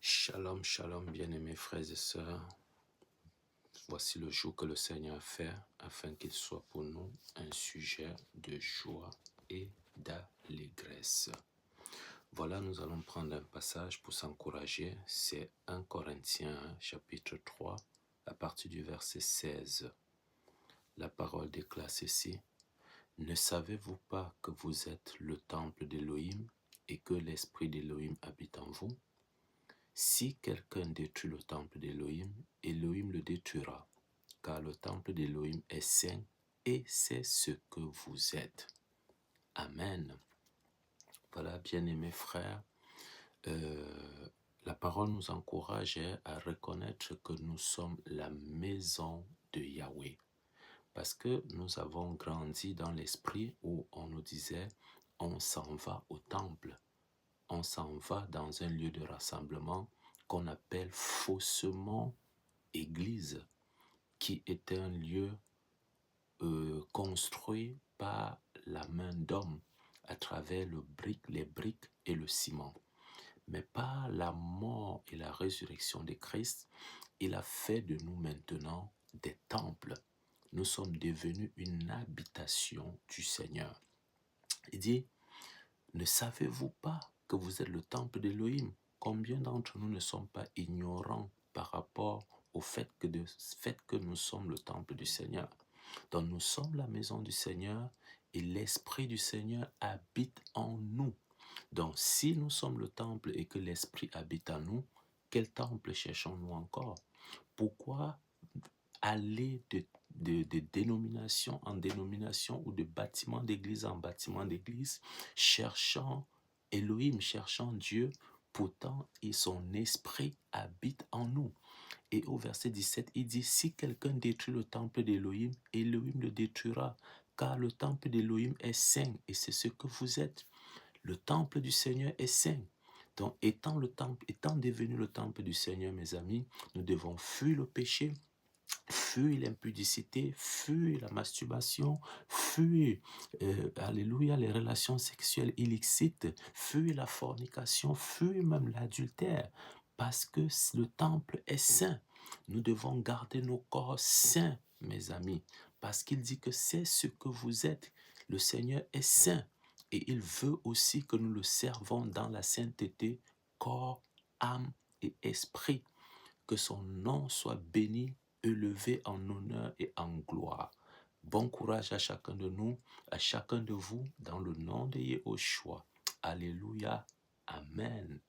Shalom, shalom, bien-aimés frères et sœurs. Voici le jour que le Seigneur a fait afin qu'il soit pour nous un sujet de joie et d'allégresse. Voilà, nous allons prendre un passage pour s'encourager. C'est 1 Corinthiens chapitre 3 à partir du verset 16. La parole déclare ceci. « Ne savez-vous pas que vous êtes le temple d'Élohim et que l'Esprit d'Élohim habite en vous ? Si quelqu'un détruit le temple d'Élohim, Élohim le détruira, car le temple d'Élohim est saint et c'est ce que vous êtes. » Amen. Voilà, bien-aimés frères, la parole nous encourage à reconnaître que nous sommes la maison de Yahweh. Parce que nous avons grandi dans l'esprit où on nous disait, on s'en va au temple. On s'en va dans un lieu de rassemblement qu'on appelle faussement église, qui est un lieu construit par la main d'homme à travers les briques et le ciment. Mais par la mort et la résurrection de Christ, il a fait de nous maintenant des temples. Nous sommes devenus une habitation du Seigneur. Il dit, ne savez-vous pas que vous êtes le temple d'Élohim? Combien d'entre nous ne sommes pas ignorants par rapport au fait que nous sommes le temple du Seigneur? Donc nous sommes la maison du Seigneur et l'Esprit du Seigneur habite en nous. Donc si nous sommes le temple et que l'Esprit habite en nous, quel temple cherchons-nous encore? Pourquoi aller de dénomination en dénomination ou de bâtiment d'église en bâtiment d'église, cherchant Elohim, cherchant Dieu, pourtant son esprit habite en nous. Et au verset 17, il dit, si quelqu'un détruit le temple d'Elohim, Elohim le détruira, car le temple d'Elohim est saint, et c'est ce que vous êtes. Le temple du Seigneur est saint. Donc, étant devenu le temple du Seigneur, mes amis, nous devons fuir le péché, fuir l'impudicité, fuir la masturbation, fuir, alléluia, les relations sexuelles illicites, fuir la fornication, fuir même l'adultère, parce que le temple est saint. Nous devons garder nos corps saints, mes amis, parce qu'il dit que c'est ce que vous êtes. Le Seigneur est saint et il veut aussi que nous le servons dans la sainteté, corps, âme et esprit. Que son nom soit béni, élevé en honneur et en gloire. Bon courage à chacun de nous, à chacun de vous, dans le nom de Yahushua. Alléluia. Amen.